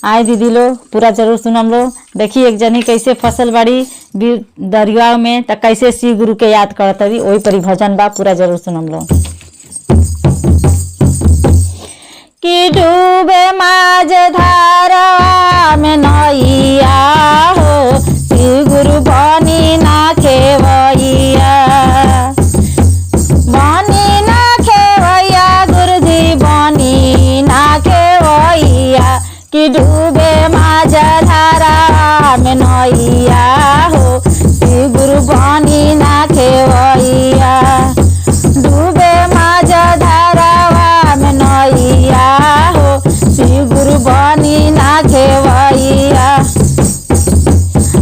आए दीदी लो पूरा जरूर सुनम लो। देखी एक जनी कैसे फसल बाड़ी दरिया में तो कैसे शिव गुरु के याद करत रही, वही परी भजन बा, पूरा जरूर सुनम लो। कि डूबे माझ धारा में नैया हो, शिव गुरु बनी ना खेवैया, बनी ना खेवैया, गुरुजी बनी ना खेवैया। कि डूबे माझ धारा में नैया हो, शिव गुरु बनी ना खेवैया, डूबे माझ धारा में नैया हो, शिव गुरु बनी ना खेवैया।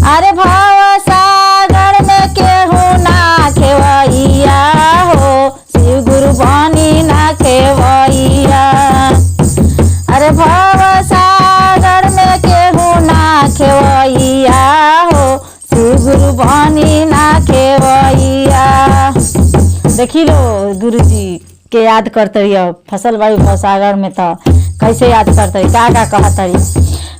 अरे भव सागर में केहू ना खेवैया हो, शिव गुरु बनी ना खेवैया। अरे भव सागर में केहू ना खेवैया हो, शिव गुरु बनी ना खेवैया। देखी लो गुरुजी के याद करते रहिए फसल बाड़ी भवसागर में, तो कैसे याद करते का कहत रही।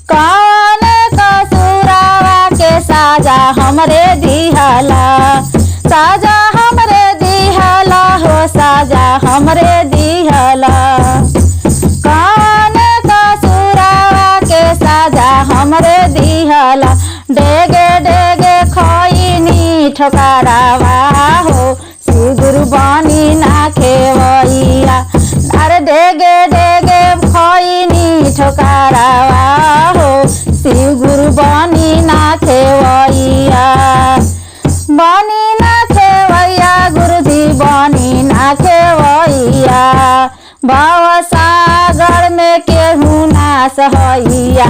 कौन कसूरावा के साजा हमरे दिहला, साजा हमरे दिहला हो, साजा हमरे दिहला। कौन कसूरावा के साजा हमरे दिहला, डेगे डेगे खैनी ठोकरावा हो, शिव गुरु बनी ना खेवैया। अरे डेगे डेगे खैनी ठोकरावा हो, शिव गुरु बनी ना खेवैया, बनी ना खेवैया, गुरुजी बनी ना खेवैया। भव सागर में केहू ना सहैया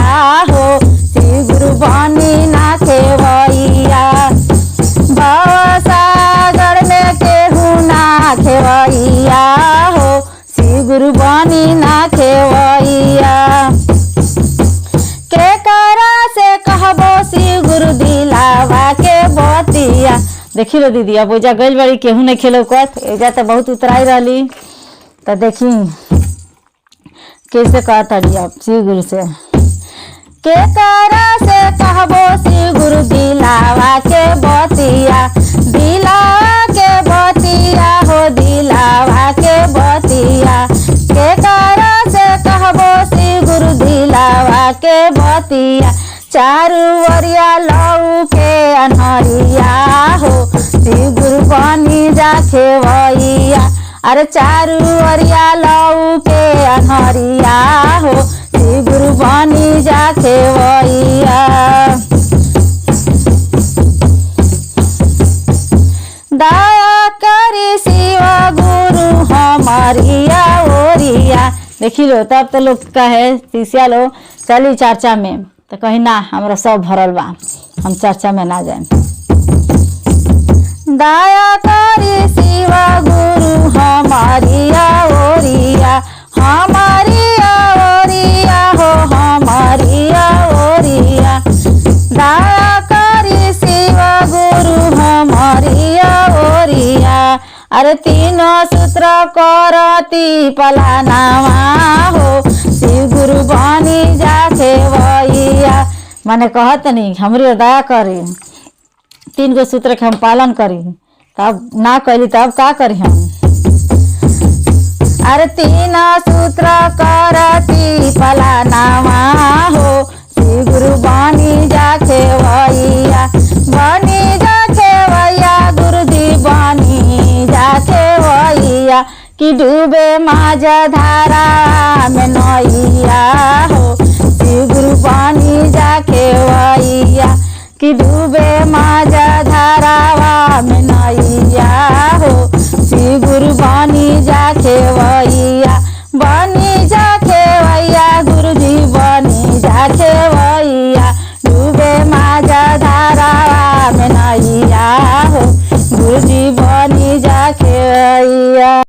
हो, शिव गुरु बनी ना खेवैया, भव सागर में केहू ना खेवैया हो, शिव गुरु बनी ना खेवैया। के करा से कहबो शिव गुरु दिलावा के बतिया। देखी लो दीदी अब ओजा गइल बाड़ी केहू नहीं खेलो कत, एजा तो बहुत उतराई रही, तो देखी कैसे कहता अब शिव गुरु से। के करा से कहबो शिव गुरु दिलावा के बतिया, दिलावा के बतिया हो, दिलावा के बतिया। के करा से कहबो शिव गुरु दिलावा के बतिया, चारू ओरिया लऊ के अनहरिया हो, शिव गुरु बनी जा खेवैया। अरे चारू ओरिया लऊ के अनहरिया हो, शिव गुरु बनी जा खेवैया। दया करी शिव गुरु हमारिया ओरिया। देखी लो तब तो लोग कहे शिष्या लो चली चर्चा में, तो कहीं ना हमारा सब भरल बा, हम चर्चा में ना जाए। दया करी शिव गुरु हमारिया ओरिया, हमारिया ओरिया हो, हमारिया ओरिया। दया करी शिव गुरु हमारिया ओरिया। अरे तीनों सूत्र करती पलानावा हो, शिव गुरु बनी जा खेवैया। माने कहत नहीं हमरी दया करी, 3 गो सूत्र के हम पालन करी, तब ना करी तब का करी हम। अरे 3 सूत्र करती पलानावा हो, शिव गुरु बनी जा खेवैया, बनी जा खेवैया, गुरुजी बनी जा खेवैया। कि डूबे माझ धारा में नैया हो, शिव गुरु बनी जा खेवैया। कि डूबे माझ